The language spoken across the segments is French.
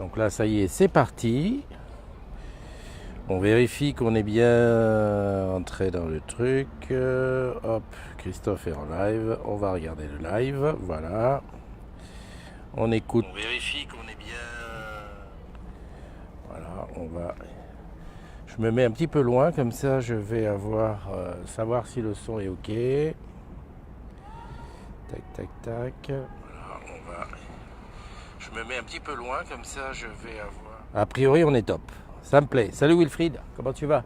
Donc là, ça y est, c'est parti. On vérifie qu'on est bien entré dans le truc. Hop, Christophe est en live. On va regarder le live. Voilà. On écoute. On vérifie qu'on est bien. Voilà, on va. Je me mets un petit peu loin, comme ça je vais savoir si le son est ok. Tac, tac, tac. Voilà, on va. Je me mets un petit peu loin, comme ça je vais avoir. A priori, on est top. Ça me plaît. Salut Wilfried, comment tu vas?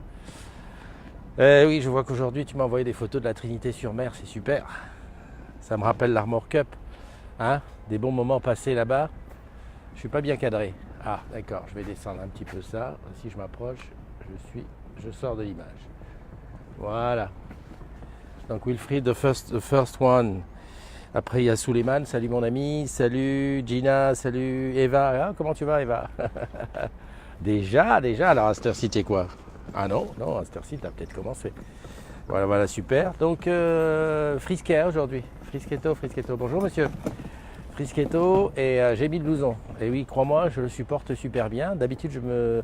Oui, je vois qu'aujourd'hui tu m'as envoyé des photos de la Trinité-sur-Mer, c'est super. Ça me rappelle l'Armor Cup, hein? Des bons moments passés là-bas. Je suis pas bien cadré. Ah, d'accord, je vais descendre un petit peu ça. Si je m'approche, je sors de l'image. Voilà. Donc Wilfried, the first one. Après il y a Suleiman, salut mon ami, salut Gina, salut Eva. Ah, comment tu vas Eva? Déjà, alors à cette heure-ci, t'es quoi? Ah non, à cette heure-ci, t'as peut-être commencé. Voilà, super. Donc, Frisquet aujourd'hui. Frisketto. Bonjour monsieur. Frisketto, et j'ai mis le blouson. Et oui, crois-moi, je le supporte super bien. D'habitude, je me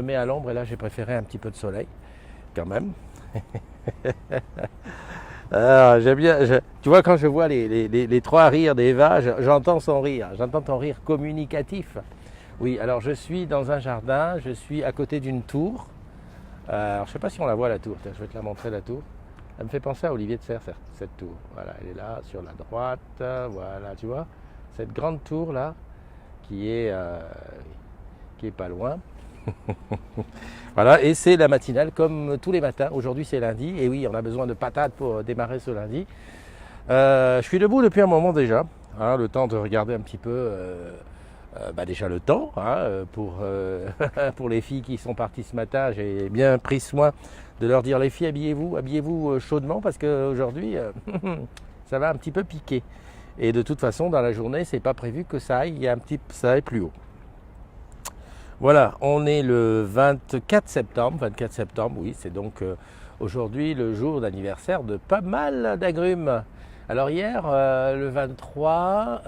mets à l'ombre, et là, j'ai préféré un petit peu de soleil, quand même. Alors, j'aime bien. Tu vois, quand je vois les trois rires d'Eva, j'entends son rire. J'entends ton rire communicatif. Oui, alors je suis dans un jardin, je suis à côté d'une tour. Alors je ne sais pas si on la voit la tour, je vais te la montrer la tour. Elle me fait penser à Olivier de Serres, cette tour. Voilà, elle est là, sur la droite, voilà, tu vois. Cette grande tour là, qui est pas loin. Voilà, et c'est la matinale comme tous les matins. Aujourd'hui c'est lundi, et oui, on a besoin de patates pour démarrer ce lundi. Je suis debout depuis un moment déjà, hein, le temps de regarder un petit peu... déjà le temps, hein, pour les filles qui sont parties ce matin, j'ai bien pris soin de leur dire les filles, habillez-vous chaudement parce qu'aujourd'hui ça va un petit peu piquer. Et de toute façon dans la journée c'est pas prévu que ça aille plus haut. Voilà, on est le 24 septembre, oui, c'est donc aujourd'hui le jour d'anniversaire de pas mal d'agrumes. Alors hier, le 23,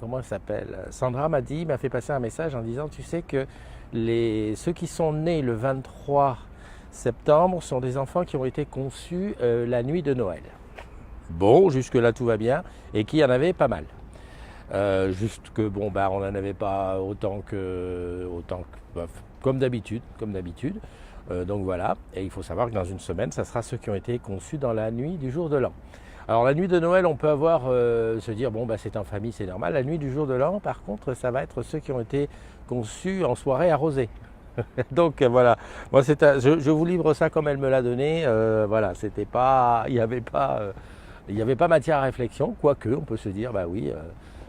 comment elle s'appelle? Sandra m'a fait passer un message en disant, tu sais que ceux qui sont nés le 23 septembre sont des enfants qui ont été conçus la nuit de Noël. Bon, jusque-là tout va bien, et qu'il y en avait pas mal. Juste que bon, on n'en avait pas autant que comme d'habitude. Donc voilà, et il faut savoir que dans une semaine, ça sera ceux qui ont été conçus dans la nuit du jour de l'an. Alors la nuit de Noël, on peut se dire, c'est en famille, c'est normal. La nuit du jour de l'an, par contre, ça va être ceux qui ont été conçus en soirée arrosée. Donc voilà, moi je vous livre ça comme elle me l'a donné. Voilà, c'était pas, il n'y avait pas matière à réflexion, quoique on peut se dire, oui.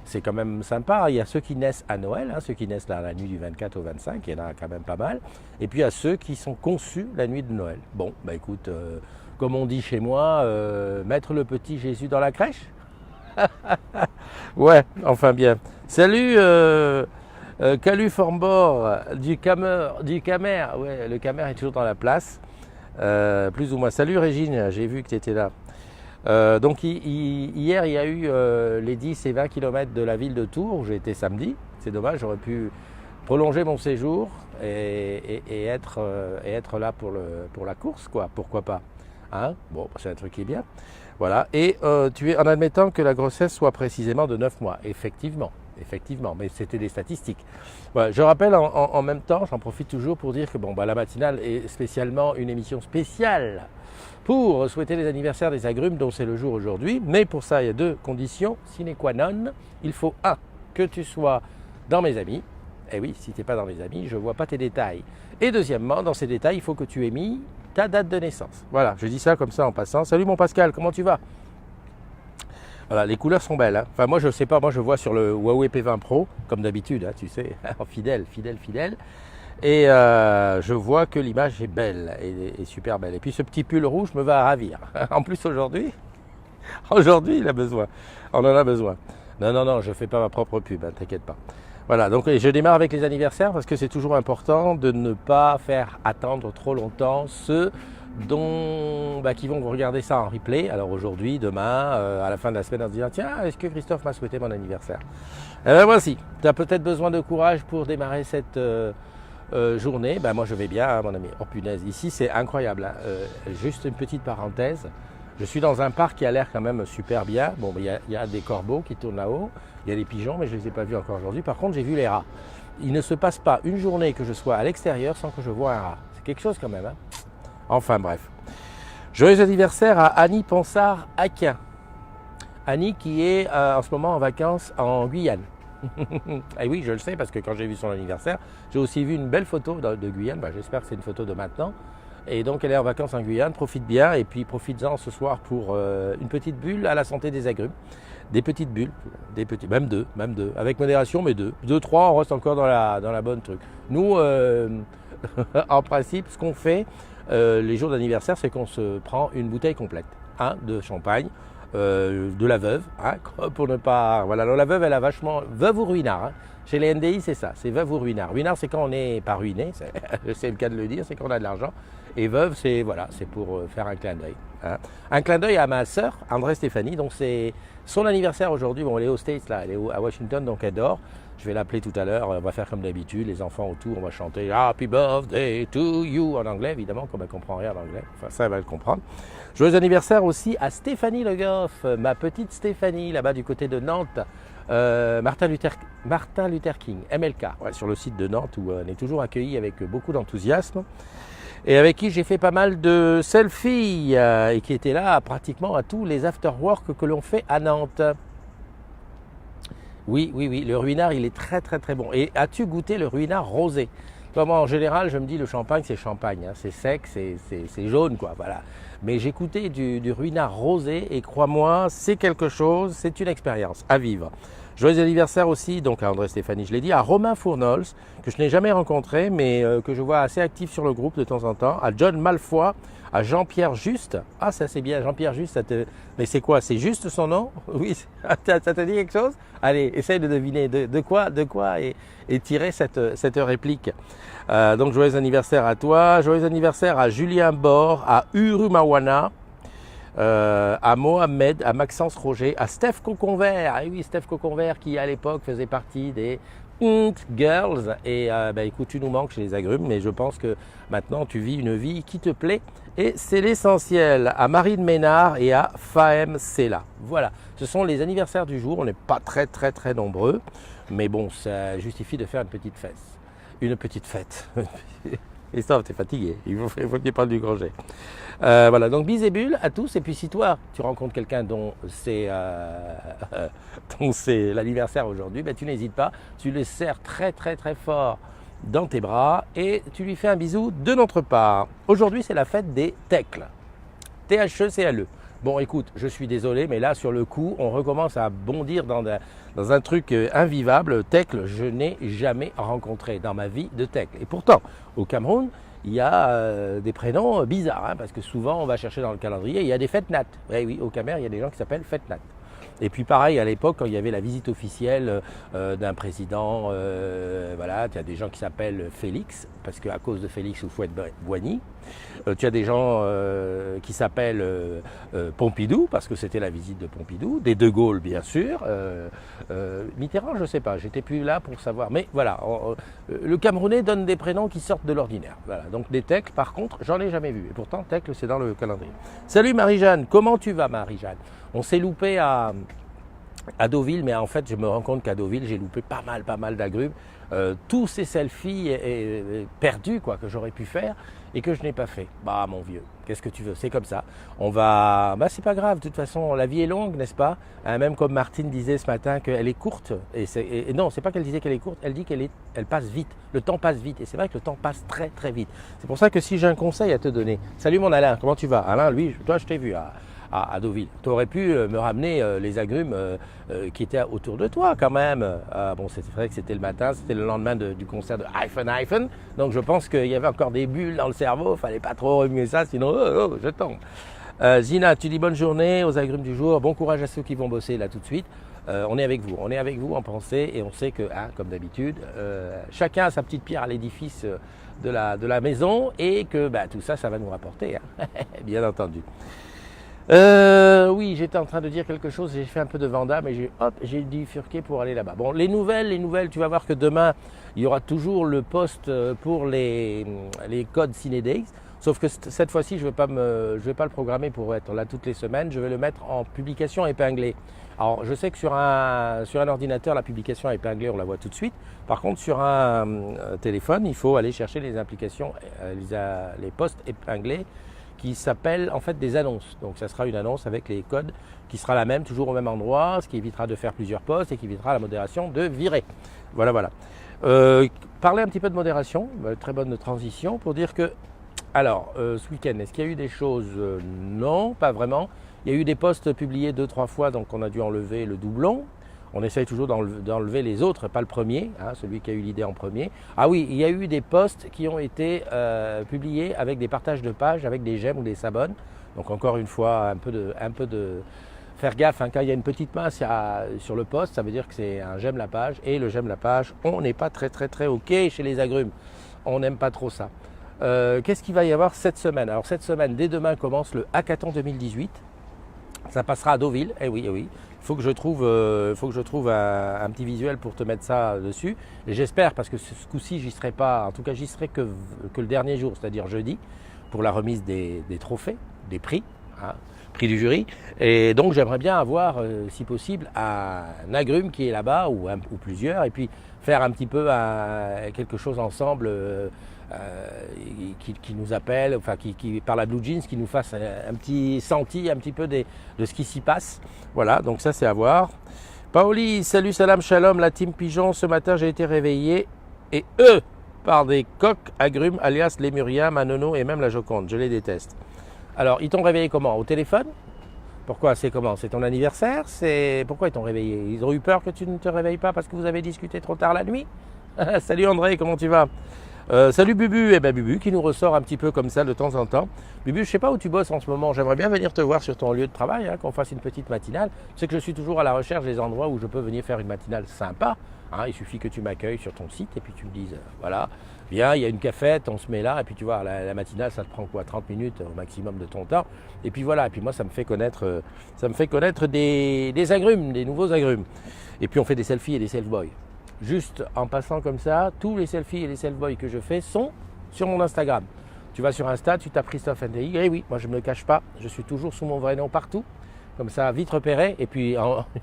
C'est quand même sympa, il y a ceux qui naissent à Noël, ceux qui naissent la nuit du 24 au 25, il y en a quand même pas mal. Et puis il y a ceux qui sont conçus la nuit de Noël. Bon, écoute, comme on dit chez moi, mettre le petit Jésus dans la crèche. Ouais, enfin bien. Salut Calu Formbord du Camer. Ouais, le Camer est toujours dans la place, plus ou moins. Salut Régine, j'ai vu que tu étais là. Donc hier il y a eu les 10 et 20 km de la ville de Tours où j'ai été samedi. C'est dommage, j'aurais pu prolonger mon séjour et être là pour la course, quoi. Pourquoi pas, hein? Bon, c'est un truc qui est bien. Voilà, et tu es en admettant que la grossesse soit précisément de 9 mois. Effectivement, mais c'était des statistiques. Voilà, je rappelle en même temps, j'en profite toujours pour dire que la matinale est spécialement une émission spéciale pour souhaiter les anniversaires des agrumes dont c'est le jour aujourd'hui. Mais pour ça, il y a deux conditions sine qua non. Il faut que tu sois dans mes amis. Et oui, si tu n'es pas dans mes amis, je ne vois pas tes détails. Et deuxièmement, dans ces détails, il faut que tu aies mis ta date de naissance. Voilà, je dis ça comme ça en passant. Salut mon Pascal, comment tu vas? Voilà, les couleurs sont belles, hein. Enfin, moi, je ne sais pas, moi, je vois sur le Huawei P20 Pro, comme d'habitude, hein, tu sais, fidèle. Et je vois que l'image est belle, et super belle. Et puis ce petit pull rouge me va ravir. En plus aujourd'hui, il a besoin. On en a besoin. Non, je ne fais pas ma propre pub, hein, t'inquiète pas. Voilà, donc je démarre avec les anniversaires parce que c'est toujours important de ne pas faire attendre trop longtemps ceux qui vont regarder ça en replay. Alors aujourd'hui, demain, à la fin de la semaine, on se dira tiens, est-ce que Christophe m'a souhaité mon anniversaire? Eh bien voici, tu as peut-être besoin de courage pour démarrer cette journée. Ben moi je vais bien, hein, mon ami. Oh punaise, ici c'est incroyable. Hein. Juste une petite parenthèse. Je suis dans un parc qui a l'air quand même super bien. Bon, il y a des corbeaux qui tournent là-haut, il y a des pigeons, mais je ne les ai pas vus encore aujourd'hui. Par contre, j'ai vu les rats. Il ne se passe pas une journée que je sois à l'extérieur sans que je vois un rat. C'est quelque chose quand même. Hein. Enfin bref. Joyeux anniversaire à Annie Ponsard-Aquin. Annie qui est en ce moment en vacances en Guyane. Et oui, je le sais parce que quand j'ai vu son anniversaire, j'ai aussi vu une belle photo de Guyane. Ben, j'espère que c'est une photo de maintenant. Et donc elle est en vacances en Guyane, profite bien et puis profites-en ce soir pour une petite bulle à la santé des agrumes. Des petites bulles, même deux, avec modération, mais deux. 2, 3, on reste encore dans la bonne truc. Nous, en principe, ce qu'on fait les jours d'anniversaire, c'est qu'on se prend une bouteille complète de champagne, de la veuve, hein, pour ne pas... Voilà, alors la veuve, elle a vachement... Veuve ou ruinard, hein. Chez les NDI, c'est ça, c'est veuve ou ruinard. Ruinard, c'est quand on n'est pas ruiné, c'est le cas de le dire, c'est quand on a de l'argent. Et veuve, c'est voilà, pour faire un clin d'œil. Hein. Un clin d'œil à ma sœur, André Stéphanie, donc c'est son anniversaire aujourd'hui. Bon, elle est aux States, là, elle est à Washington, donc elle dort. Je vais l'appeler tout à l'heure, on va faire comme d'habitude, les enfants autour, on va chanter Happy Birthday to you en anglais, évidemment, comme elle ne comprend rien en anglais. Enfin, ça, elle va le comprendre. Joyeux anniversaire aussi à Stéphanie Le Goff, ma petite Stéphanie, là-bas du côté de Nantes. Martin Luther King, MLK, ouais, sur le site de Nantes où on est toujours accueilli avec beaucoup d'enthousiasme et avec qui j'ai fait pas mal de selfies et qui était là pratiquement à tous les after-work que l'on fait à Nantes. Oui, le ruinard il est très bon. Et as-tu goûté le ruinard rosé? Moi en général je me dis le champagne c'est champagne, hein. C'est sec, c'est jaune quoi, voilà. Mais j'ai goûté du ruinard rosé et crois-moi c'est quelque chose, c'est une expérience à vivre. Joyeux anniversaire aussi donc à André Stéphanie, je l'ai dit, à Romain Fournols, que je n'ai jamais rencontré mais que je vois assez actif sur le groupe de temps en temps, à John Malfoy, à Jean-Pierre Juste. Ah ça c'est bien, Jean-Pierre Juste, mais c'est quoi? C'est juste son nom? Oui, ça te dit quelque chose? Allez, essaye de deviner de quoi est tirée cette réplique. Donc joyeux anniversaire à toi, joyeux anniversaire à Julien Bord, à Urumawana, à Mohamed, à Maxence Roger, à Steph Coconvert. Ah oui, Steph Coconvert qui à l'époque faisait partie des Girls. Et écoute, tu nous manques chez les agrumes, mais je pense que maintenant tu vis une vie qui te plaît et c'est l'essentiel. À Marine Ménard et à Fahem Sela. Voilà, ce sont les anniversaires du jour. On n'est pas très nombreux, mais bon, ça justifie de faire une petite fête. Une petite fête. Et ça, t'es fatigué, il faut que tu parles du Granger. Voilà, donc bis et bulles à tous. Et puis si toi, tu rencontres quelqu'un dont c'est l'anniversaire aujourd'hui, tu n'hésites pas, tu le serres très fort dans tes bras et tu lui fais un bisou de notre part. Aujourd'hui, c'est la fête des Thècles. T-H-E-C-L-E. Bon, écoute, je suis désolé, mais là, sur le coup, on recommence à bondir dans un truc invivable. Thècle, je n'ai jamais rencontré dans ma vie de Thècle. Et pourtant, au Cameroun, il y a des prénoms bizarres, hein, parce que souvent, on va chercher dans le calendrier, il y a des fêtes nat. Oui, au Cameroun, il y a des gens qui s'appellent fêtes nat. Et puis pareil, à l'époque, quand il y avait la visite officielle d'un président, voilà, tu as des gens qui s'appellent Félix, parce qu'à cause de Félix Houphouët-Boigny. Tu as des gens qui s'appellent Pompidou, parce que c'était la visite de Pompidou, des De Gaulle bien sûr, Mitterrand je ne sais pas, j'étais plus là pour savoir, mais voilà, le Camerounais donne des prénoms qui sortent de l'ordinaire. Voilà. Donc des Thècles par contre, j'en ai jamais vu, et pourtant Thècle c'est dans le calendrier. Salut Marie-Jeanne, comment tu vas Marie-Jeanne? On s'est loupé à Deauville, mais en fait je me rends compte qu'à Deauville j'ai loupé pas mal d'agrumes, tous ces selfies perdus quoi, que j'aurais pu faire et que je n'ai pas fait. Bah mon vieux, qu'est-ce que tu veux, c'est comme ça. On va, c'est pas grave, de toute façon la vie est longue, n'est-ce pas, même comme Martine disait ce matin qu'elle est courte, et non, c'est pas qu'elle disait qu'elle est courte, elle dit elle passe vite, le temps passe vite, et c'est vrai que le temps passe très vite. C'est pour ça que si j'ai un conseil à te donner, salut mon Alain, comment tu vas? Alain, lui, toi je t'ai vu à Deauville. Tu aurais pu me ramener les agrumes qui étaient autour de toi quand même. Bon, c'est vrai que c'était le matin, c'était le lendemain du concert de Hyphen. Donc je pense qu'il y avait encore des bulles dans le cerveau, fallait pas trop remuer ça, sinon je tombe. Zina, tu dis bonne journée aux agrumes du jour, bon courage à ceux qui vont bosser là tout de suite. on est avec vous en pensée et on sait que, comme d'habitude, chacun a sa petite pierre à l'édifice de la maison et que tout ça, ça va nous rapporter, hein. Bien entendu. Oui, j'étais en train de dire quelque chose, j'ai fait un peu de Vanda, mais j'ai bifurqué pour aller là-bas. Bon, les nouvelles, tu vas voir que demain, il y aura toujours le post pour les codes Cinedays. Sauf que cette fois-ci, je vais pas le programmer pour être là toutes les semaines, je vais le mettre en publication épinglée. Alors, je sais que sur un ordinateur, la publication épinglée, on la voit tout de suite. Par contre, sur un téléphone, il faut aller chercher les applications, les posts épinglés qui s'appellent en fait des annonces. Donc, ça sera une annonce avec les codes qui sera la même, toujours au même endroit, ce qui évitera de faire plusieurs posts et qui évitera la modération de virer. Voilà. Parler un petit peu de modération, très bonne transition pour dire que alors, ce week-end, est-ce qu'il y a eu des choses? Non, pas vraiment. Il y a eu des posts publiés 2-3 fois, donc on a dû enlever le doublon. On essaye toujours d'enlever les autres, pas le premier, hein, celui qui a eu l'idée en premier. Ah oui, il y a eu des posts qui ont été publiés avec des partages de pages, avec des j'aime ou des s'abonne. Donc encore une fois, un peu de faire gaffe, hein, quand il y a une petite main sur le post, ça veut dire que c'est un j'aime la page. Et le j'aime la page, on n'est pas très OK chez les agrumes. On n'aime pas trop ça. Qu'est-ce qu'il va y avoir cette semaine? Alors cette semaine, dès demain, commence le Hackathon 2018. Ça passera à Deauville. Eh oui. Il faut que je trouve un petit visuel pour te mettre ça dessus. Et j'espère, parce que ce coup-ci, j'y serai pas. En tout cas, j'y serai que le dernier jour, c'est-à-dire jeudi, pour la remise des trophées, des prix, hein, prix du jury. Et donc, j'aimerais bien avoir, si possible, un agrume qui est là-bas ou plusieurs, et puis faire un petit peu quelque chose ensemble. Qui nous appelle, enfin qui par la Blue Jeans, qui nous fasse un petit senti un petit peu de ce qui s'y passe. Voilà, donc ça c'est à voir. Paoli, salut, salam, shalom, la team Pigeon. Ce matin j'ai été réveillé et par des coqs agrumes, alias les Lémurien, Manono et même la Joconde. Je les déteste. Alors, ils t'ont réveillé comment? Au téléphone? Pourquoi? C'est comment? C'est ton anniversaire? Pourquoi ils t'ont réveillé? Ils ont eu peur que tu ne te réveilles pas parce que vous avez discuté trop tard la nuit? Salut André, comment tu vas? Salut Bubu, Bubu qui nous ressort un petit peu comme ça de temps en temps. Bubu, je sais pas où tu bosses en ce moment, j'aimerais bien venir te voir sur ton lieu de travail, hein, qu'on fasse une petite matinale. Tu sais que je suis toujours à la recherche des endroits où je peux venir faire une matinale sympa, hein. Il suffit que tu m'accueilles sur ton site et puis tu me dises, voilà, viens, il y a une cafette, on se met là, et puis tu vois, la matinale, ça te prend quoi, 30 minutes au maximum de ton temps. Et puis voilà, et puis moi, ça me fait connaître des agrumes, des nouveaux agrumes. Et puis on fait des selfies et des self-boys. Juste en passant comme ça, tous les selfies et les self-boys que je fais sont sur mon Instagram. Tu vas sur Insta, tu tapes Christophe NDY, et oui, moi je ne me le cache pas, je suis toujours sous mon vrai nom partout, comme ça, vite repéré. Et puis,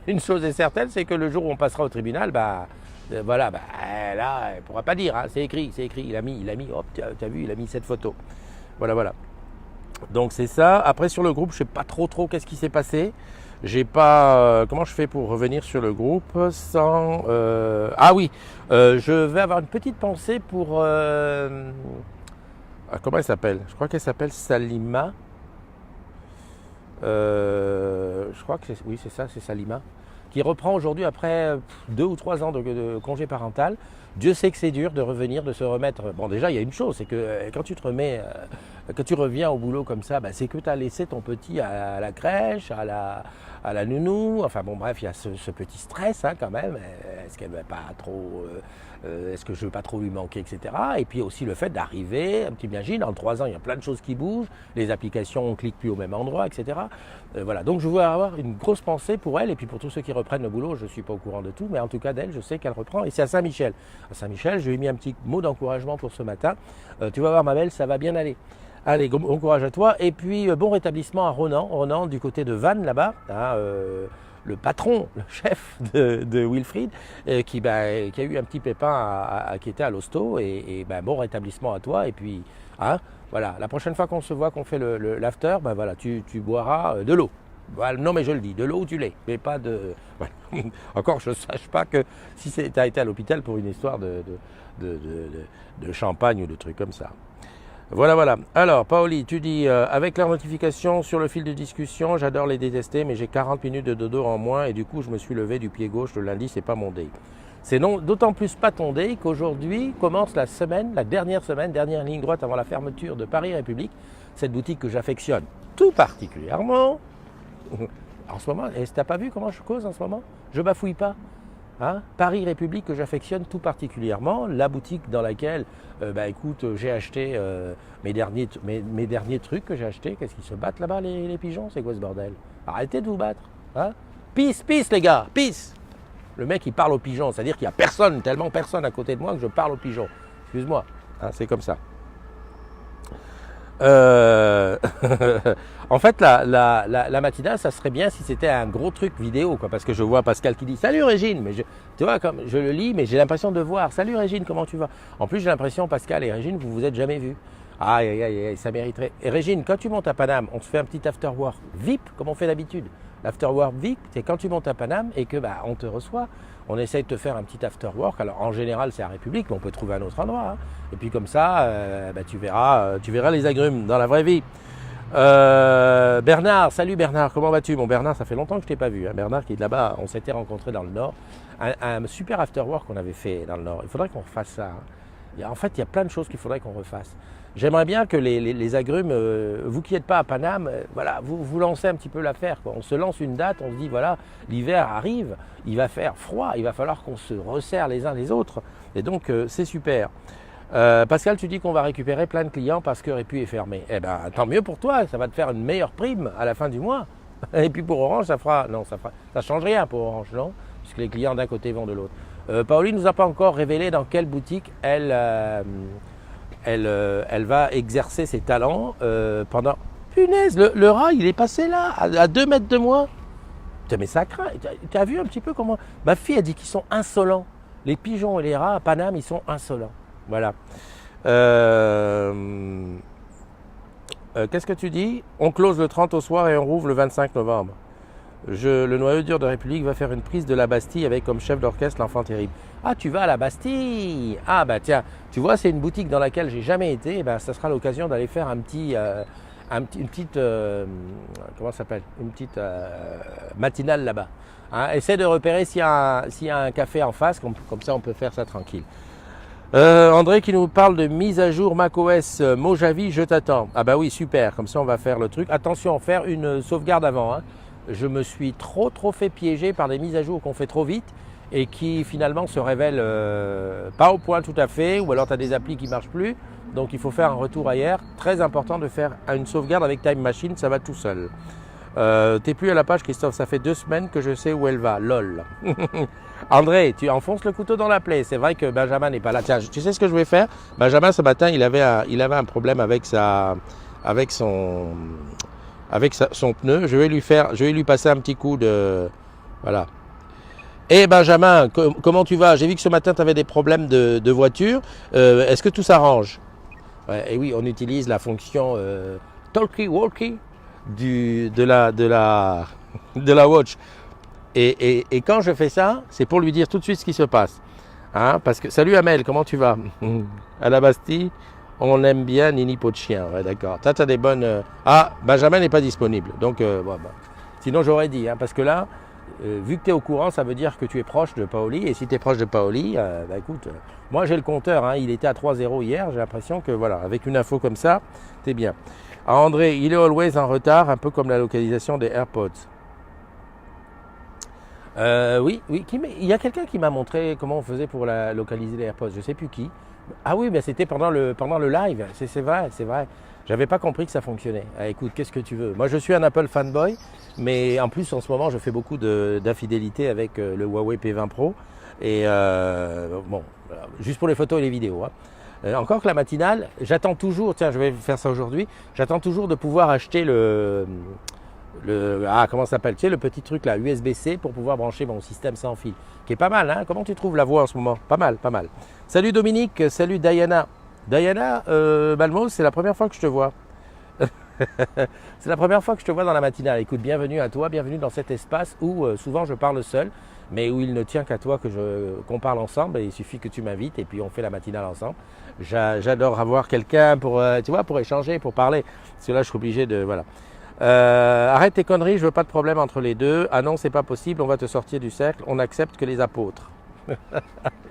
une chose est certaine, c'est que le jour où on passera au tribunal, là, elle ne pourra pas dire, hein, c'est écrit, il a mis, hop, tu as vu, il a mis cette photo. Voilà. Donc c'est ça. Après sur le groupe, je ne sais pas trop qu'est-ce qui s'est passé. J'ai pas. Comment je fais pour revenir sur le groupe sans. Je vais avoir une petite pensée pour. Comment elle s'appelle? Je crois qu'elle s'appelle Salima. Je crois que c'est ça, c'est Salima. Qui reprend aujourd'hui après 2 ou 3 ans de congé parental. Dieu sait que c'est dur de revenir, de se remettre. Bon, déjà, il y a une chose, c'est que quand tu te remets, quand tu reviens au boulot comme ça, c'est que tu as laissé ton petit à la crèche, à la nounou. Enfin bon, bref, il y a ce petit stress, hein, quand même. Est-ce qu'elle va pas trop, est-ce que je ne veux pas trop lui manquer, etc. Et puis aussi le fait d'arriver, t'imagines, en 3 ans, il y a plein de choses qui bougent. Les applications, on ne clique plus au même endroit, etc. Voilà, donc je veux avoir une grosse pensée pour elle et puis pour tous ceux qui reprennent le boulot. Je ne suis pas au courant de tout, mais en tout cas d'elle, je sais qu'elle reprend. Et c'est à Saint-Michel. À Saint-Michel, je lui ai mis un petit mot d'encouragement pour ce matin. Tu vas voir ma belle, ça va bien aller. Allez, bon courage à toi. Et puis, bon rétablissement à Ronan du côté de Vannes, là-bas. Hein, le patron, le chef de Wilfried, qui a eu un petit pépin qui était à l'hosto. Et bon rétablissement à toi. Et puis, hein, voilà, la prochaine fois qu'on se voit, qu'on fait l'after, voilà, tu boiras de l'eau. Voilà, non mais je le dis, de l'eau ou du lait, mais pas de... Voilà. Encore je ne sache pas que si tu as été à l'hôpital pour une histoire de champagne ou de trucs comme ça. Voilà. Alors, Paoli, tu dis, avec la notification sur le fil de discussion, j'adore les détester, mais j'ai 40 minutes de dodo en moins et du coup, je me suis levé du pied gauche le lundi, c'est pas mon day. C'est d'autant plus pas ton day qu'aujourd'hui commence la dernière ligne droite avant la fermeture de Paris République, cette boutique que j'affectionne tout particulièrement. En ce moment, t'as pas vu comment je cause en ce moment? Je bafouille pas. Hein, Paris République que j'affectionne tout particulièrement, la boutique dans laquelle, écoute, j'ai acheté mes derniers trucs que j'ai achetés. Qu'est-ce qu'ils se battent là-bas les pigeons? C'est quoi ce bordel? Arrêtez de vous battre. Hein, peace, peace les gars, peace. Le mec il parle aux pigeons, c'est-à-dire qu'il n'y a personne, tellement personne à côté de moi que je parle aux pigeons. Excuse-moi, hein, c'est comme ça. En fait, la matinale, ça serait bien si c'était un gros truc vidéo, quoi, parce que je vois Pascal qui dit salut Régine, mais tu vois, comme je le lis, mais j'ai l'impression de voir salut Régine, comment tu vas? En plus, j'ai l'impression, Pascal et Régine, vous vous êtes jamais vus. Aïe, aïe, aïe, ça mériterait. Et Régine, quand tu montes à Paname, on se fait un petit after work VIP, comme on fait d'habitude. L'after work VIP, c'est quand tu montes à Paname et que on te reçoit. On essaye de te faire un petit after work. Alors en général, c'est à République, mais on peut trouver un autre endroit. Hein. Et puis comme ça, tu verras les agrumes dans la vraie vie. Bernard, salut Bernard, comment vas-tu? Bon Bernard, ça fait longtemps que je t'ai pas vu. Hein. Bernard qui est de là-bas, on s'était rencontrés dans le Nord. Un super after work qu'on avait fait dans le Nord. Il faudrait qu'on refasse ça. Hein. En fait, il y a plein de choses qu'il faudrait qu'on refasse. J'aimerais bien que les agrumes, vous qui n'êtes pas à Paname, voilà, vous lancez un petit peu l'affaire. On se lance une date, on se dit voilà, l'hiver arrive, il va faire froid, il va falloir qu'on se resserre les uns les autres. Et donc c'est super. Pascal, tu dis qu'on va récupérer plein de clients parce que Répu est fermé. Eh ben tant mieux pour toi, ça va te faire une meilleure prime à la fin du mois. Et puis pour Orange, ça change rien pour Orange, non? Puisque les clients d'un côté vont de l'autre. Pauline ne nous a pas encore révélé dans quelle boutique elle va exercer ses talents pendant... Punaise, le rat, il est passé là, à 2 mètres de moi. Putain, mais ça craint. Tu as vu un petit peu comment... Ma fille a dit qu'ils sont insolents. Les pigeons et les rats à Paname, ils sont insolents. Voilà. Qu'est-ce que tu dis? On close le 30 au soir et on rouvre le 25 novembre. Le noyau dur de République va faire une prise de la Bastille avec comme chef d'orchestre l'Enfant Terrible. Ah, tu vas à la Bastille? Ah, bah tiens, tu vois, c'est une boutique dans laquelle j'ai jamais été. Ça sera l'occasion d'aller faire une petite matinale là-bas. Hein, essaie de repérer s'il y a un café en face, comme ça on peut faire ça tranquille. André qui nous parle de mise à jour macOS Mojave, je t'attends. Ah bah oui, super, comme ça on va faire le truc. Attention, faire une sauvegarde avant. Hein. Je me suis trop fait piéger par des mises à jour qu'on fait trop vite et qui finalement se révèlent pas au point tout à fait, ou alors tu as des applis qui ne marchent plus, donc il faut faire un retour ailleurs. Très important de faire une sauvegarde avec Time Machine, ça va tout seul. T'es plus à la page Christophe, ça fait 2 semaines que je sais où elle va, lol. André, tu enfonces le couteau dans la plaie, c'est vrai que Benjamin n'est pas là. Tiens, tu sais ce que je vais faire? Benjamin ce matin il avait un problème avec son pneu, je vais lui passer un petit coup de... Voilà. Eh Benjamin, comment tu vas? J'ai vu que ce matin tu avais des problèmes de voiture, est-ce que tout s'arrange? Ouais, et oui, on utilise la fonction talkie-walkie de la watch. Et quand je fais ça, c'est pour lui dire tout de suite ce qui se passe. Hein, parce que, salut Amel, comment tu vas? À la Bastille, on aime bien Nini Pot de chien, ouais, d'accord. T'as des bonnes... Ah, Benjamin n'est pas disponible, donc sinon j'aurais dit, hein, parce que là, vu que tu es au courant, ça veut dire que tu es proche de Paoli, et si tu es proche de Paoli, écoute, moi j'ai le compteur, hein, il était à 3-0 hier, j'ai l'impression que voilà, avec une info comme ça, t'es bien. Ah, André, il est always en retard, un peu comme la localisation des AirPods. Oui, il y a quelqu'un qui m'a montré comment on faisait pour localiser les AirPods, je ne sais plus qui. Ah oui, mais c'était pendant le live, c'est vrai. J'avais pas compris que ça fonctionnait. Ah, écoute, qu'est-ce que tu veux? Moi, je suis un Apple fanboy, mais en plus, en ce moment, je fais beaucoup d'infidélité avec le Huawei P20 Pro. Et juste pour les photos et les vidéos. Hein. Encore que la matinale, j'attends toujours, tiens, je vais faire ça aujourd'hui, j'attends toujours de pouvoir acheter comment ça s'appelle? Tu sais, le petit truc là, USB-C pour pouvoir brancher mon système sans fil. Qui est pas mal, hein? Comment tu trouves la voix en ce moment? Pas mal. Salut Dominique, salut Diana. Diana, Balmos, c'est la première fois que je te vois. C'est la première fois que je te vois dans la matinale. Écoute, bienvenue à toi, bienvenue dans cet espace où souvent je parle seul, mais où il ne tient qu'à toi qu'on parle ensemble. Et il suffit que tu m'invites et puis on fait la matinale ensemble. J'adore avoir quelqu'un pour échanger, pour parler. Parce que là, je suis obligé de... Voilà. Arrête tes conneries, je veux pas de problème entre les deux. Ah non, c'est pas possible, on va te sortir du cercle. On n'accepte que les apôtres.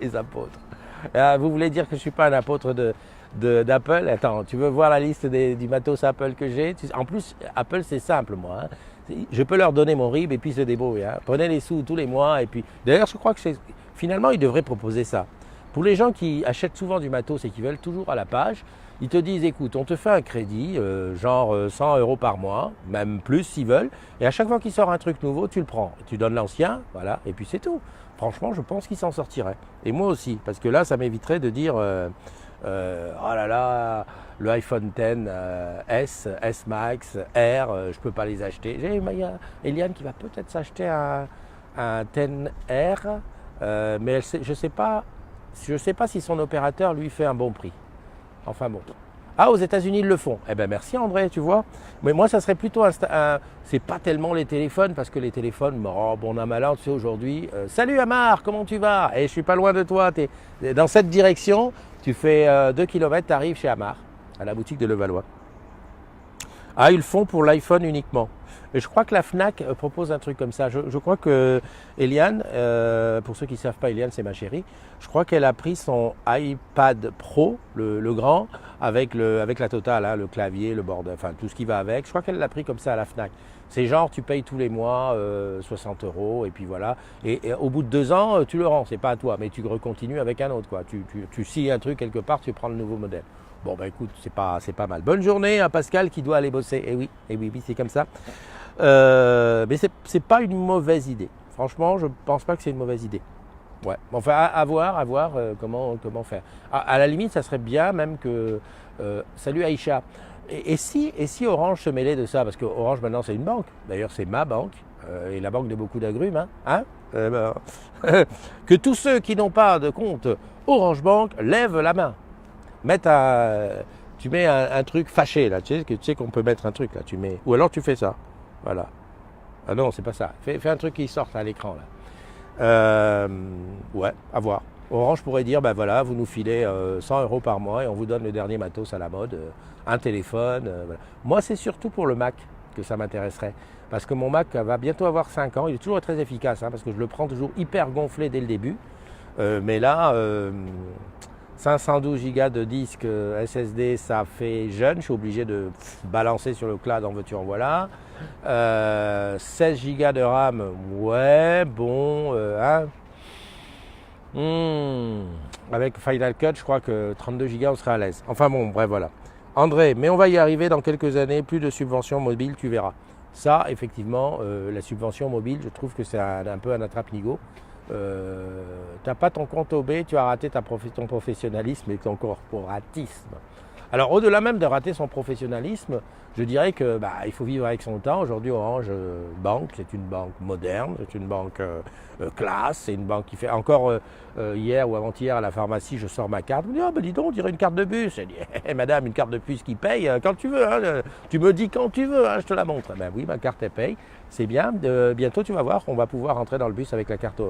Les apôtres. Vous voulez dire que je suis pas un apôtre d'Apple? Attends, tu veux voir la liste du matos Apple que j'ai? En plus, Apple, c'est simple, moi. Hein. Je peux leur donner mon RIB et puis se débrouiller. Hein. Prenez les sous tous les mois. Et puis, d'ailleurs, je crois que finalement, ils devraient proposer ça. Pour les gens qui achètent souvent du matos et qui veulent toujours à la page, ils te disent, écoute, on te fait un crédit, genre 100 € par mois, même plus s'ils veulent, et à chaque fois qu'il sort un truc nouveau, tu le prends. Tu donnes l'ancien, voilà, et puis c'est tout. Franchement, je pense qu'ils s'en sortiraient. Et moi aussi, parce que là, ça m'éviterait de dire, oh là là, le iPhone X S, S Max, R, je ne peux pas les acheter. Il y a Eliane qui va peut-être s'acheter un XR, mais je ne sais pas si son opérateur lui fait un bon prix. Enfin bon. Ah, aux États-Unis, ils le font. Eh bien, merci André, tu vois. Mais moi, ça serait plutôt c'est pas tellement les téléphones, parce que les téléphones, bon an mal an, tu sais, aujourd'hui. Salut Amar, comment tu vas? Et je suis pas loin de toi. Tu es dans cette direction. Tu fais 2 km, tu arrives chez Amar, à la boutique de Levallois. Ah, ils le font pour l'iPhone uniquement. Et je crois que la Fnac propose un truc comme ça. Je crois que Eliane, pour ceux qui ne savent pas, Eliane c'est ma chérie, je crois qu'elle a pris son iPad Pro, le grand, avec la totale, hein, le clavier, le bord, enfin tout ce qui va avec. Je crois qu'elle l'a pris comme ça à la Fnac. C'est genre tu payes tous les mois 60 € et puis voilà. Et au bout de 2 ans, tu le rends, c'est pas à toi, mais tu recontinues avec un autre. Quoi. Tu signes un truc quelque part, tu prends le nouveau modèle. Bon bah écoute, c'est pas mal. Bonne journée à Pascal qui doit aller bosser. Eh oui, c'est comme ça. Mais c'est pas une mauvaise idée. Franchement, je pense pas que c'est une mauvaise idée. Ouais. Enfin, à voir comment faire. À la limite, ça serait bien même que. Salut Aïcha. Et si Orange se mêlait de ça, parce que Orange maintenant c'est une banque. D'ailleurs, c'est ma banque et la banque de beaucoup d'agrumes. Hein que tous ceux qui n'ont pas de compte Orange Bank lèvent la main. Tu mets un truc fâché là, tu sais qu'on peut mettre un truc là, ou alors tu fais ça, voilà. Ah non, c'est pas ça. Fais un truc qui sorte à l'écran là. Ouais, à voir. Orange pourrait dire, ben voilà, vous nous filez 100 € par mois et on vous donne le dernier matos à la mode, un téléphone. Voilà. Moi, c'est surtout pour le Mac que ça m'intéresserait, parce que mon Mac va bientôt avoir 5 ans. Il est toujours très efficace, hein, parce que je le prends toujours hyper gonflé dès le début. Mais là. 512 Go de disque SSD, ça fait jeune. Je suis obligé de balancer sur le cloud en veux-tu en voilà. 16 Go de RAM, ouais, bon. Avec Final Cut, je crois que 32 Go, on serait à l'aise. Enfin bon, bref, voilà. André, mais on va y arriver dans quelques années. Plus de subventions mobiles, tu verras. Ça, effectivement, la subvention mobile, je trouve que c'est un peu un attrape-nigo. Tu n'as pas ton compte OB, tu as raté ton professionnalisme et ton corporatisme. Alors au-delà même de rater son professionnalisme, je dirais que il faut vivre avec son temps. Aujourd'hui, Orange Bank, c'est une banque moderne, c'est une banque classe, c'est une banque qui fait encore hier ou avant-hier à la pharmacie, je sors ma carte. Je me dis, oh, dis donc, on dirait une carte de bus. Je dis, madame, une carte de bus qui paye quand tu veux. Hein, tu me dis quand tu veux, hein, je te la montre. Ben oui, ma carte elle paye. C'est bien. Bientôt, tu vas voir, on va pouvoir rentrer dans le bus avec la carte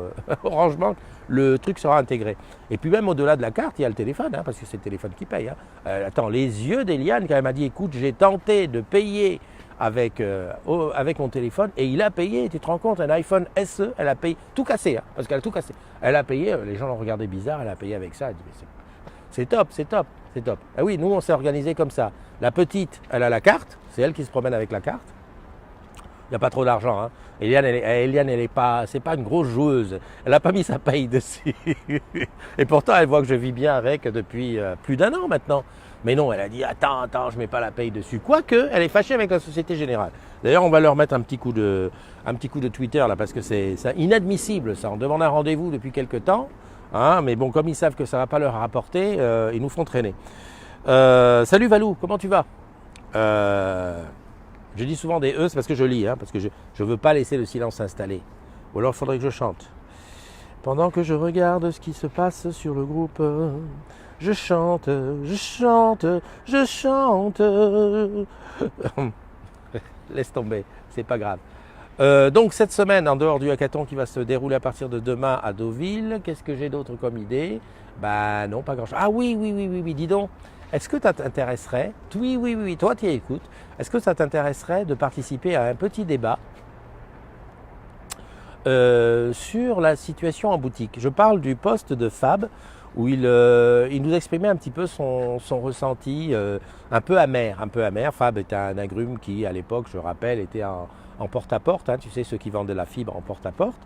Orange Bank. Le truc sera intégré. Et puis même au-delà de la carte, il y a le téléphone, hein, parce que c'est le téléphone qui paye. Hein. Attends, les yeux d'Eliane, quand elle m'a dit, écoute, j'ai tenté de payer avec mon téléphone et il a payé. Tu te rends compte, un iPhone SE, elle a payé tout cassé, hein, parce qu'elle a tout cassé. Elle a payé, les gens l'ont regardé bizarre, elle a payé avec ça. Elle dit, c'est top. Ah oui, nous on s'est organisé comme ça. La petite, elle a la carte, c'est elle qui se promène avec la carte. Il n'y a pas trop d'argent. Hein. Eliane, c'est pas une grosse joueuse. Elle n'a pas mis sa paye dessus. Et pourtant, elle voit que je vis bien avec depuis plus d'1 an maintenant. Mais non, elle a dit, attends, je ne mets pas la paye dessus. Quoique, elle est fâchée avec la Société Générale. D'ailleurs, on va leur mettre un petit coup de Twitter, là, parce que c'est inadmissible, ça. On demande un rendez-vous depuis quelques temps. Hein, mais bon, comme ils savent que ça ne va pas leur rapporter, ils nous font traîner. Salut Valou, comment tu vas? Je dis souvent des E, c'est parce que je lis, hein, parce que je ne veux pas laisser le silence s'installer. Ou alors il faudrait que je chante. Pendant que je regarde ce qui se passe sur le groupe, je chante. Laisse tomber, c'est pas grave. Donc cette semaine, en dehors du hackathon qui va se dérouler à partir de demain à Deauville, qu'est-ce que j'ai d'autre comme idée? Non, pas grand-chose. Ah oui, dis donc. Est-ce que ça t'intéresserait, oui, toi tu écoutes, est-ce que ça t'intéresserait de participer à un petit débat sur la situation en boutique? Je parle du post de Fab où il nous exprimait un petit peu son ressenti un peu amer. Fab est un agrume qui, à l'époque, je rappelle, était en porte-à-porte, hein, tu sais, ceux qui vendent de la fibre en porte-à-porte,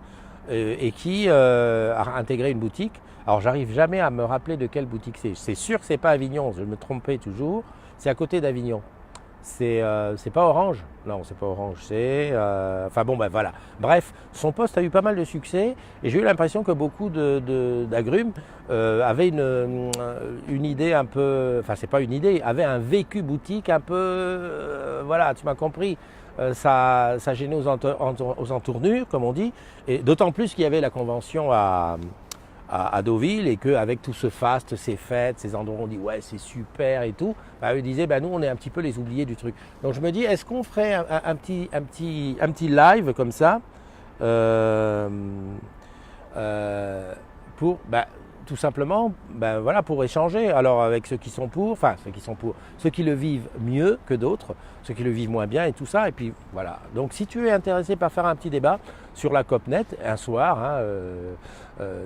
et qui a intégré une boutique. Alors, j'arrive jamais à me rappeler de quelle boutique c'est. C'est sûr que c'est pas Avignon, je me trompais toujours. C'est à côté d'Avignon. C'est pas Orange. Non, c'est pas Orange. C'est enfin bon, ben voilà. Bref, son poste a eu pas mal de succès et j'ai eu l'impression que beaucoup d'agrumes avaient une idée un peu. Enfin, c'est pas une idée. Avaient un vécu boutique un peu. Voilà, tu m'as compris. Ça gênait aux entournures, comme on dit. Et d'autant plus qu'il y avait la convention à Deauville et qu'avec tout ce faste, ces fêtes, ces endroits où on dit ouais c'est super et tout, bah, eux disaient bah, nous on est un petit peu les oubliés du truc. Donc je me dis est-ce qu'on ferait un petit live comme ça pour bah, tout simplement ben voilà, pour échanger alors avec ceux qui sont pour, enfin ceux qui le vivent mieux que d'autres, ceux qui le vivent moins bien et tout ça, et puis voilà. Donc si tu es intéressé par faire un petit débat sur la COPNET un soir hein,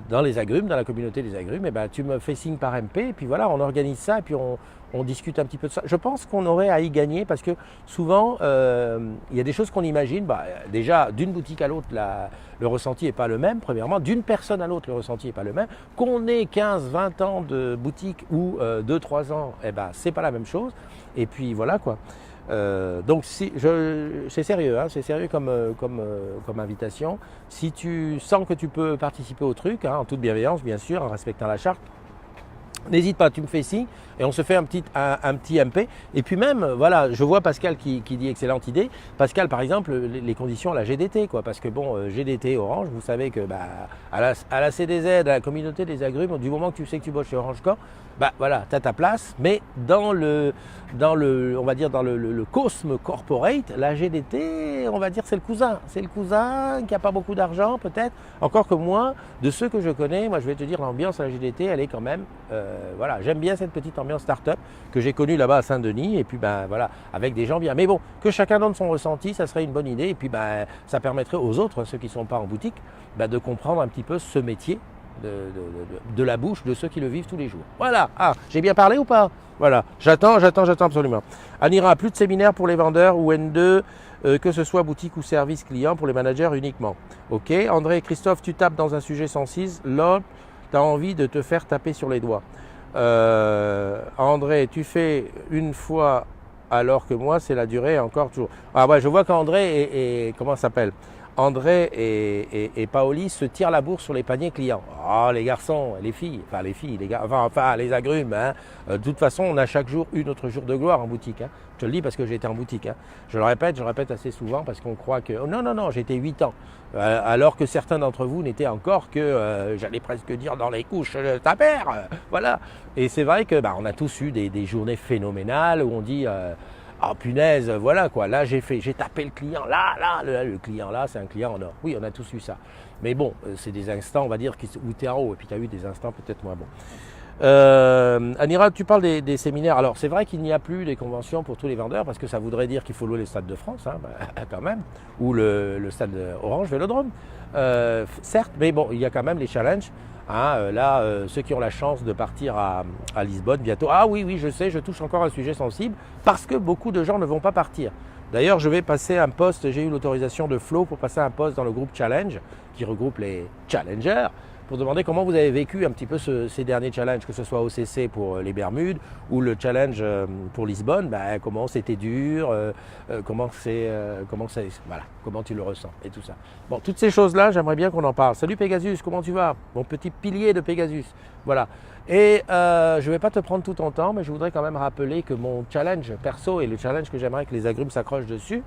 dans les agrumes, dans la communauté des agrumes, et ben tu me fais signe par MP et puis voilà, on organise ça et puis on discute un petit peu de ça. Je pense qu'on aurait à y gagner parce que souvent il y a des choses qu'on imagine, bah, déjà d'une boutique à l'autre le ressenti n'est pas le même, premièrement, d'une personne à l'autre le ressenti n'est pas le même, qu'on ait 15-20 ans de boutique ou 2-3 ans, eh ben c'est pas la même chose, et puis voilà quoi. Donc c'est sérieux, hein, c'est sérieux comme invitation. Si tu sens que tu peux participer au truc, hein, en toute bienveillance bien sûr, en respectant la charte, n'hésite pas, tu me fais signe et on se fait un petit MP. Et puis même, voilà, je vois Pascal qui dit excellente idée. Pascal, par exemple, les conditions à la GDT, quoi. Parce que bon, GDT, Orange, vous savez que bah, à la CDZ, à la communauté des agrumes, du moment que tu sais que tu bosses chez Orange Corp, bah voilà, tu as ta place. Mais dans le cosme corporate, la GDT, on va dire, c'est le cousin. C'est le cousin qui n'a pas beaucoup d'argent, peut-être. Encore que moi, de ceux que je connais, moi je vais te dire, l'ambiance à la GDT, elle est quand même, voilà, j'aime bien cette petite ambiance start-up que j'ai connue là-bas à Saint-Denis, et puis ben voilà, avec des gens bien. Mais bon, que chacun donne son ressenti, ça serait une bonne idée, et puis ben ça permettrait aux autres, ceux qui ne sont pas en boutique, ben, de comprendre un petit peu ce métier de la bouche de ceux qui le vivent tous les jours. Voilà, ah, j'ai bien parlé ou pas? Voilà, j'attends absolument. Anira, plus de séminaires pour les vendeurs ou N2, que ce soit boutique ou service client pour les managers uniquement. Ok, André et Christophe, tu tapes dans un sujet sensible, là, tu as envie de te faire taper sur les doigts. André, tu fais une fois alors que moi, c'est la durée encore toujours. Ah ouais, je vois qu'André et comment ça s'appelle? André et Paoli se tirent la bourre sur les paniers clients. Oh, les garçons, les filles, les gars, enfin les agrumes. Hein. De toute façon, on a chaque jour notre jour de gloire en boutique. Hein. Je te le dis parce que j'ai été en boutique. Hein. Je le répète assez souvent parce qu'on croit que... Oh, non, j'ai été 8 ans. Alors que certains d'entre vous n'étaient encore que, j'allais presque dire, dans les couches de ta mère. Voilà. Et c'est vrai que on a tous eu des journées phénoménales où on dit... Ah punaise, voilà quoi, là j'ai tapé le client, le client là, c'est un client en or. Oui, on a tous eu ça. Mais bon, c'est des instants, on va dire, où tu es en haut, et puis tu as eu des instants peut-être moins bons. Anira, tu parles des séminaires. Alors c'est vrai qu'il n'y a plus des conventions pour tous les vendeurs, parce que ça voudrait dire qu'il faut louer les stades de France, hein, quand même, ou le stade Orange Vélodrome. Certes, mais bon, il y a quand même les challenges. Hein, ceux qui ont la chance de partir à Lisbonne bientôt. Ah oui, je sais, je touche encore un sujet sensible parce que beaucoup de gens ne vont pas partir. D'ailleurs, je vais passer un post, j'ai eu l'autorisation de Flo pour passer un post dans le groupe Challenge qui regroupe les challengers pour demander comment vous avez vécu un petit peu ces derniers challenges, que ce soit OCC pour les Bermudes ou le challenge pour Lisbonne, comment c'était dur, comment tu le ressens et tout ça. Bon, toutes ces choses-là, j'aimerais bien qu'on en parle. Salut Pegasus, comment tu vas? Mon petit pilier de Pegasus. Voilà. Et je ne vais pas te prendre tout ton temps, mais je voudrais quand même rappeler que mon challenge perso et le challenge que j'aimerais que les agrumes s'accrochent dessus,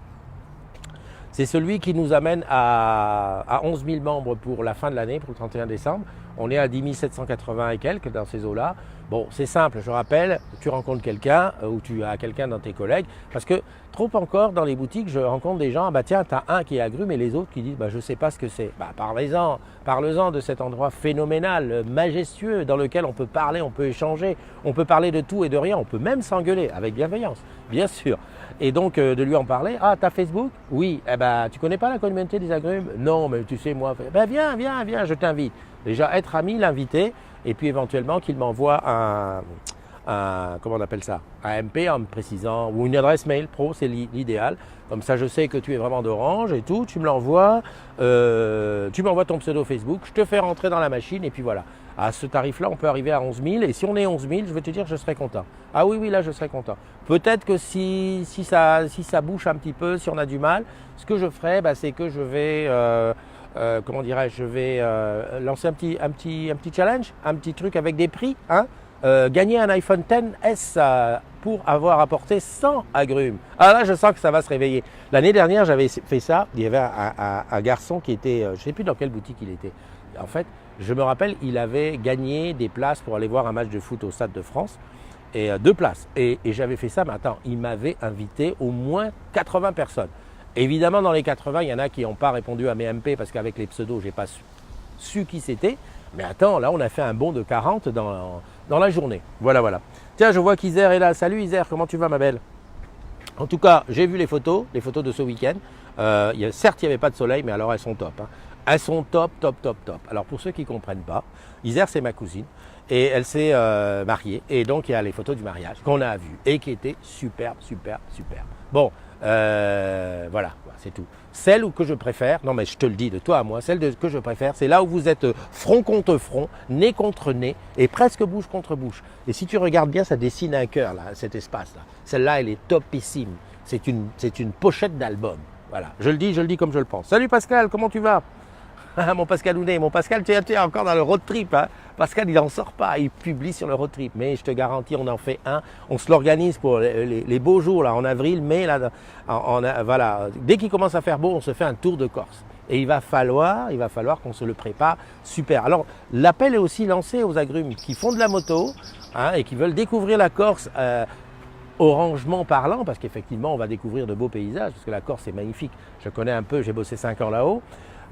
c'est celui qui nous amène à 11 000 membres pour la fin de l'année, pour le 31 décembre. On est à 10 780 et quelques dans ces eaux-là. Bon, c'est simple, je rappelle, tu rencontres quelqu'un ou tu as quelqu'un dans tes collègues. Parce que trop encore dans les boutiques, je rencontre des gens, tiens, tu as un qui est agrume et les autres qui disent, je ne sais pas ce que c'est. Parlez-en de cet endroit phénoménal, majestueux, dans lequel on peut parler, on peut échanger, on peut parler de tout et de rien, on peut même s'engueuler avec bienveillance, bien sûr. Et donc de lui en parler. Ah, t'as Facebook? Oui. Tu connais pas la communauté des agrumes? Non, mais tu sais, moi, viens, je t'invite. Déjà, être ami, l'inviter, et puis éventuellement qu'il m'envoie comment on appelle ça, un MP en me précisant, ou une adresse mail pro, c'est l'idéal. Comme ça, je sais que tu es vraiment d'Orange et tout. Tu me l'envoies, tu m'envoies ton pseudo Facebook, je te fais rentrer dans la machine et puis voilà. À ce tarif-là, on peut arriver à 11 000 et si on est 11 000, je vais te dire, je serai content. Ah oui, oui, là, je serai content. Peut-être que si ça bouge un petit peu, si on a du mal, ce que je ferai, c'est que je vais, comment dirais-je, je vais lancer un petit challenge, un petit truc avec des prix, hein. Gagner un iPhone XS pour avoir apporté 100 agrumes. Ah là, je sens que ça va se réveiller. L'année dernière, j'avais fait ça. Il y avait un garçon qui était, je ne sais plus dans quelle boutique il était. En fait, je me rappelle, il avait gagné des places pour aller voir un match de foot au Stade de France. Et 2 places. Et j'avais fait ça, mais attends, il m'avait invité au moins 80 personnes. Évidemment, dans les 80, il y en a qui n'ont pas répondu à mes MP parce qu'avec les pseudos, je n'ai pas su qui c'était. Mais attends, là, on a fait un bond de 40 dans la journée. Voilà, voilà. Tiens, je vois qu'Isère est là. Salut Isère, comment tu vas ma belle? En tout cas, j'ai vu les photos de ce week-end. Certes, il n'y avait pas de soleil, mais alors elles sont top. Hein. Elles sont top, top, top, top. Alors pour ceux qui ne comprennent pas, Isère, c'est ma cousine. Et elle s'est mariée. Et donc, il y a les photos du mariage qu'on a vues et qui étaient superbes, superbes, superbes. Bon, voilà, c'est tout. Celle que je préfère, non mais je te le dis de toi à moi, que je préfère, c'est là où vous êtes front contre front, nez contre nez et presque bouche contre bouche. Et si tu regardes bien, ça dessine un cœur, là, cet espace-là. Celle-là, elle est topissime. C'est une pochette d'album. Voilà, je le dis comme je le pense. Salut Pascal, comment tu vas? Mon Pascalounet, mon Pascal, tu es encore dans le road trip. Hein. Pascal, il n'en sort pas, il publie sur le road trip. Mais je te garantis, on en fait un. On se l'organise pour les beaux jours, là, en avril, mai. Là, voilà. Dès qu'il commence à faire beau, on se fait un tour de Corse. Et il va falloir qu'on se le prépare. Super. Alors, l'appel est aussi lancé aux agrumes qui font de la moto hein, et qui veulent découvrir la Corse. Orangement parlant, parce qu'effectivement, on va découvrir de beaux paysages, parce que la Corse est magnifique. Je connais un peu, j'ai bossé 5 ans là-haut.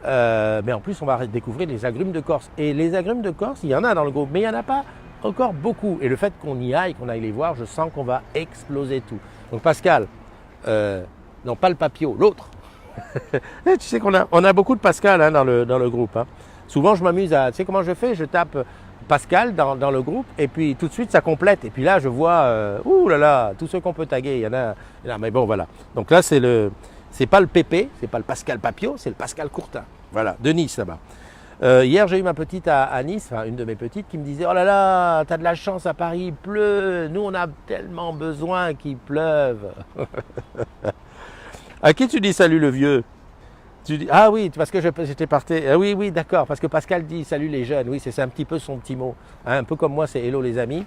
Mais en plus, on va découvrir les agrumes de Corse. Et les agrumes de Corse, il y en a dans le groupe, mais il n'y en a pas encore beaucoup. Et le fait qu'on y aille, qu'on aille les voir, je sens qu'on va exploser tout. Donc Pascal, non pas le Papio, l'autre. Tu sais qu'on a beaucoup de Pascal hein, dans le groupe. Hein. Souvent, je m'amuse à... Tu sais comment je fais? Je tape Pascal dans le groupe et puis tout de suite, ça complète. Et puis là, je vois, ouh là là, tous ceux qu'on peut taguer, il y en a... Mais bon, voilà. Donc là, c'est pas le PP, c'est pas le Pascal Papio, c'est le Pascal Courtin. Voilà, de Nice là-bas. Hier, j'ai eu ma petite à Nice, enfin une de mes petites, qui me disait « Oh là là, t'as de la chance à Paris, il pleut, nous on a tellement besoin qu'il pleuve. » À qui tu dis salut le vieux? Tu dis, ah oui, parce que j'étais parti. Oui, oui, d'accord, parce que Pascal dit salut les jeunes. Oui, c'est un petit peu son petit mot. Hein, un peu comme moi, c'est hello les amis.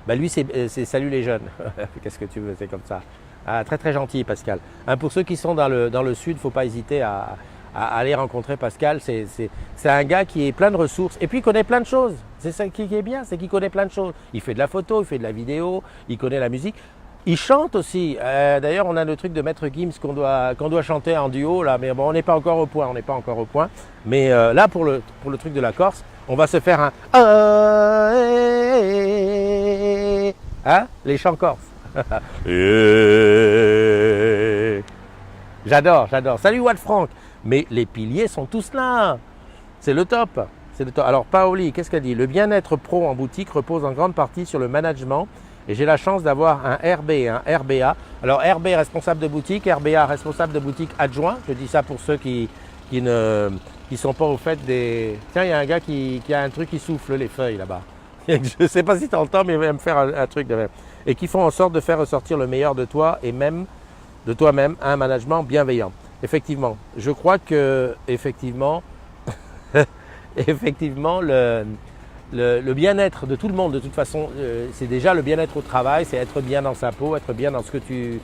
Ben, lui, c'est salut les jeunes. Qu'est-ce que tu veux, c'est comme ça. Ah, très très gentil Pascal. Hein, pour ceux qui sont dans le sud, il ne faut pas hésiter à aller rencontrer Pascal. C'est un gars qui est plein de ressources et puis il connaît plein de choses. C'est ça qui est bien, c'est qu'il connaît plein de choses. Il fait de la photo, il fait de la vidéo, il connaît la musique. Il chante aussi. D'ailleurs, on a le truc de Maître Gims qu'on doit chanter en duo là, mais bon, on n'est pas encore au point. Mais là, pour le truc de la Corse, on va se faire un hein, les chants corses. J'adore. Salut Watt Franck. Mais les piliers sont tous là. C'est le top. Alors Paoli, qu'est-ce qu'elle dit? Le bien-être pro en boutique repose en grande partie sur le management. Et j'ai la chance d'avoir un RB, un RBA. Alors RB responsable de boutique, RBA responsable de boutique adjoint. Je dis ça pour ceux qui sont pas au fait des... Tiens, il y a un gars qui a un truc qui souffle les feuilles là-bas. Je ne sais pas si tu entends, mais il va me faire un truc de même. Et qui font en sorte de faire ressortir le meilleur de toi et même de toi-même, un management bienveillant. Effectivement, je crois que effectivement le bien-être de tout le monde, de toute façon, c'est déjà le bien-être au travail, c'est être bien dans sa peau, être bien dans ce que tu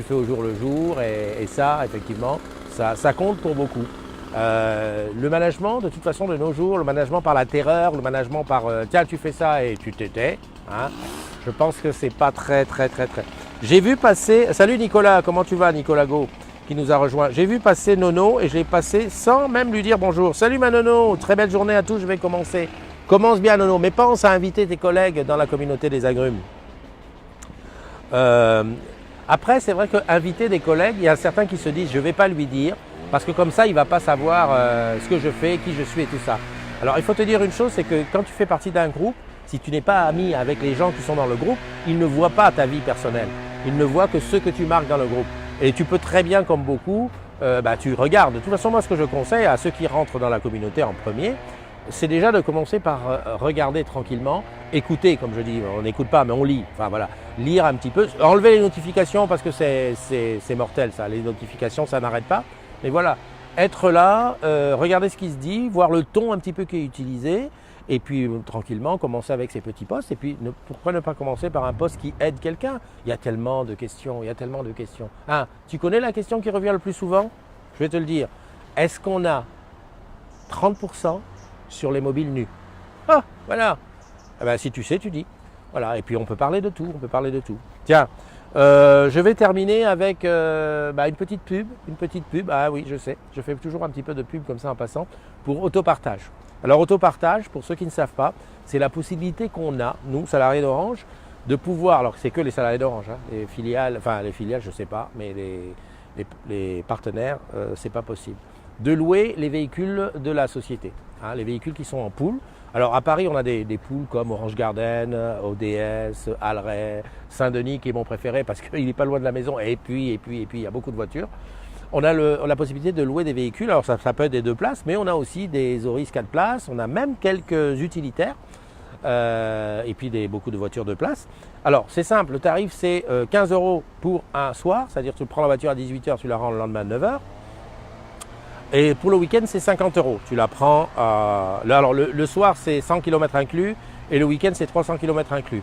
fais au jour le jour. Et ça, effectivement, ça compte pour beaucoup. Le management, de toute façon, de nos jours, le management par la terreur, le management par tiens, tu fais ça et tu t'étais. Hein, je pense que c'est pas très. J'ai vu passer. Salut Nicolas, comment tu vas, Nicolas Go, qui nous a rejoint. J'ai vu passer Nono et je l'ai passé sans même lui dire bonjour. Salut ma Nono, très belle journée à tous, je vais commencer. Commence bien Nono, mais pense à inviter tes collègues dans la communauté des agrumes. Après, c'est vrai qu'inviter des collègues, il y a certains qui se disent je ne vais pas lui dire, parce que comme ça, il ne va pas savoir ce que je fais, qui je suis et tout ça. Alors, il faut te dire une chose, c'est que quand tu fais partie d'un groupe, Si tu n'es pas ami avec les gens qui sont dans le groupe, ils ne voient pas ta vie personnelle. Ils ne voient que ce que tu marques dans le groupe. Et tu peux très bien, comme beaucoup, tu regardes. De toute façon, moi, ce que je conseille à ceux qui rentrent dans la communauté en premier, c'est déjà de commencer par regarder tranquillement, écouter, comme je dis, on n'écoute pas, mais on lit. Enfin voilà, lire un petit peu, enlever les notifications parce que c'est mortel ça, les notifications ça n'arrête pas. Mais voilà, être là, regarder ce qui se dit, voir le ton un petit peu qui est utilisé, et puis tranquillement commencer avec ces petits posts. Et puis pourquoi ne pas commencer par un post qui aide quelqu'un? Il y a tellement de questions, il y a tellement de questions. Ah, tu connais la question qui revient le plus souvent? Je vais te le dire. Est-ce qu'on a 30% sur les mobiles nus? Ah, voilà. Eh ben, si tu sais, tu dis. Voilà, et puis on peut parler de tout, on peut parler de tout. Tiens, je vais terminer avec une petite pub. Une petite pub, ah oui, je sais, je fais toujours un petit peu de pub comme ça en passant, pour autopartage. Alors autopartage, pour ceux qui ne savent pas, c'est la possibilité qu'on a, nous, salariés d'Orange, de pouvoir, alors c'est que les salariés d'Orange, hein, les filiales je ne sais pas, mais les partenaires, c'est pas possible, de louer les véhicules de la société, hein, les véhicules qui sont en pool. Alors à Paris, on a des pools comme Orange Garden, ODS, Alray, Saint-Denis qui est mon préféré parce qu'il n'est pas loin de la maison, et puis il y a beaucoup de voitures. On a la possibilité de louer des véhicules, alors ça peut être des 2 places, mais on a aussi des Auris 4 places, on a même quelques utilitaires, et puis beaucoup de voitures de place. Alors c'est simple, le tarif c'est 15 € pour un soir, c'est-à-dire tu prends la voiture à 18 h, tu la rends le lendemain à 9 h. Et pour le week-end c'est 50 €, tu la prends, alors le soir c'est 100 km inclus, et le week-end c'est 300 km inclus.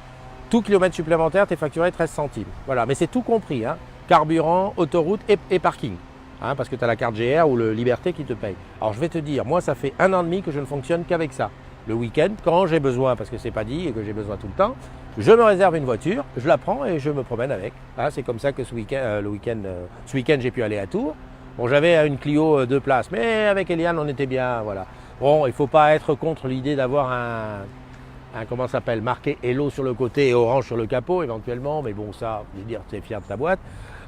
Tout kilomètre supplémentaire, tu es facturé 13 centimes. Voilà, mais c'est tout compris, hein. Carburant, autoroute et parking. Hein, parce que tu as la carte GR ou le Liberté qui te paye. Alors je vais te dire, moi ça fait 1 an et demi que je ne fonctionne qu'avec ça. Le week-end, quand j'ai besoin, parce que c'est pas dit et que j'ai besoin tout le temps, je me réserve une voiture, je la prends et je me promène avec. Hein, c'est comme ça que ce week-end j'ai pu aller à Tours. Bon, j'avais une Clio 2 places, mais avec Eliane on était bien, voilà. Bon, il ne faut pas être contre l'idée d'avoir comment ça s'appelle, marqué Hello sur le côté et Orange sur le capot éventuellement, mais bon ça, je veux dire, tu es fier de ta boîte.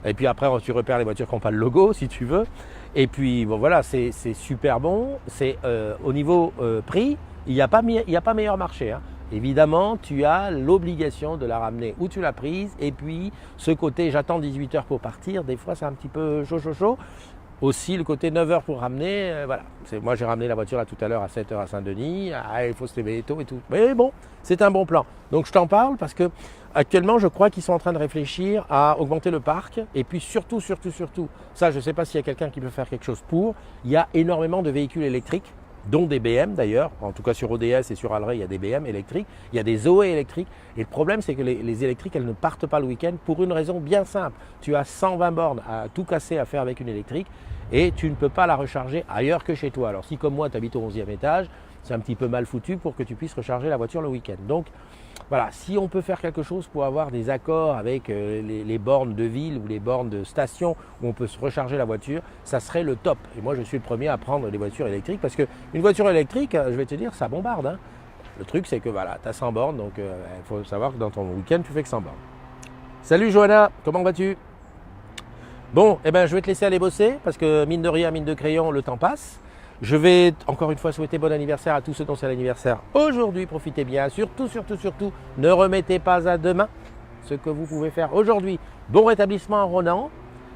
Et puis après, tu repères les voitures qui n'ont pas le logo, si tu veux. Et puis, bon voilà, c'est super bon. C'est au niveau prix, il n'y a pas meilleur marché, hein. Évidemment, tu as l'obligation de la ramener où tu l'as prise. Et puis, ce côté, j'attends 18 h pour partir, des fois, c'est un petit peu chaud. Aussi, le côté 9 h pour ramener, voilà. Moi, j'ai ramené la voiture là tout à l'heure à 7 h à Saint-Denis. Ah, il faut se lever tôt et tout. Mais bon, c'est un bon plan. Donc, je t'en parle parce que actuellement, je crois qu'ils sont en train de réfléchir à augmenter le parc. Et puis surtout, ça, je ne sais pas s'il y a quelqu'un qui peut faire quelque chose pour. Il y a énormément de véhicules électriques, dont des BM d'ailleurs. En tout cas, sur ODS et sur Alray, il y a des BM électriques. Il y a des Zoé électriques. Et le problème, c'est que les électriques, elles ne partent pas le week-end pour une raison bien simple. Tu as 120 bornes à tout casser à faire avec une électrique et tu ne peux pas la recharger ailleurs que chez toi. Alors si, comme moi, tu habites au 11e étage, c'est un petit peu mal foutu pour que tu puisses recharger la voiture le week-end. Donc, voilà, si on peut faire quelque chose pour avoir des accords avec les bornes de ville ou les bornes de station où on peut se recharger la voiture, ça serait le top. Et moi, je suis le premier à prendre des voitures électriques parce qu'une voiture électrique, je vais te dire, ça bombarde, hein. Le truc, c'est que voilà, tu as 100 bornes, donc il faut savoir que dans ton week-end, tu fais que 100 bornes. Salut Johanna, comment vas-tu? Bon, je vais te laisser aller bosser parce que mine de rien, mine de crayon, le temps passe. Je vais encore une fois souhaiter bon anniversaire à tous ceux dont c'est l'anniversaire aujourd'hui. Profitez bien. Surtout, ne remettez pas à demain ce que vous pouvez faire aujourd'hui. Bon rétablissement à Ronan.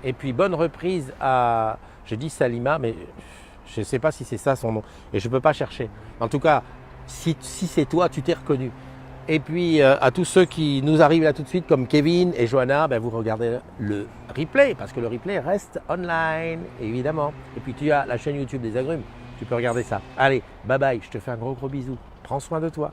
Et puis bonne reprise à, j'ai dit Salima, mais je ne sais pas si c'est ça son nom. Et je ne peux pas chercher. En tout cas, si c'est toi, tu t'es reconnu. Et puis à tous ceux qui nous arrivent là tout de suite, comme Kevin et Johanna, vous regardez le replay, parce que le replay reste online, évidemment. Et puis tu as la chaîne YouTube des Agrumes, tu peux regarder ça. Allez, bye bye, je te fais un gros bisou. Prends soin de toi.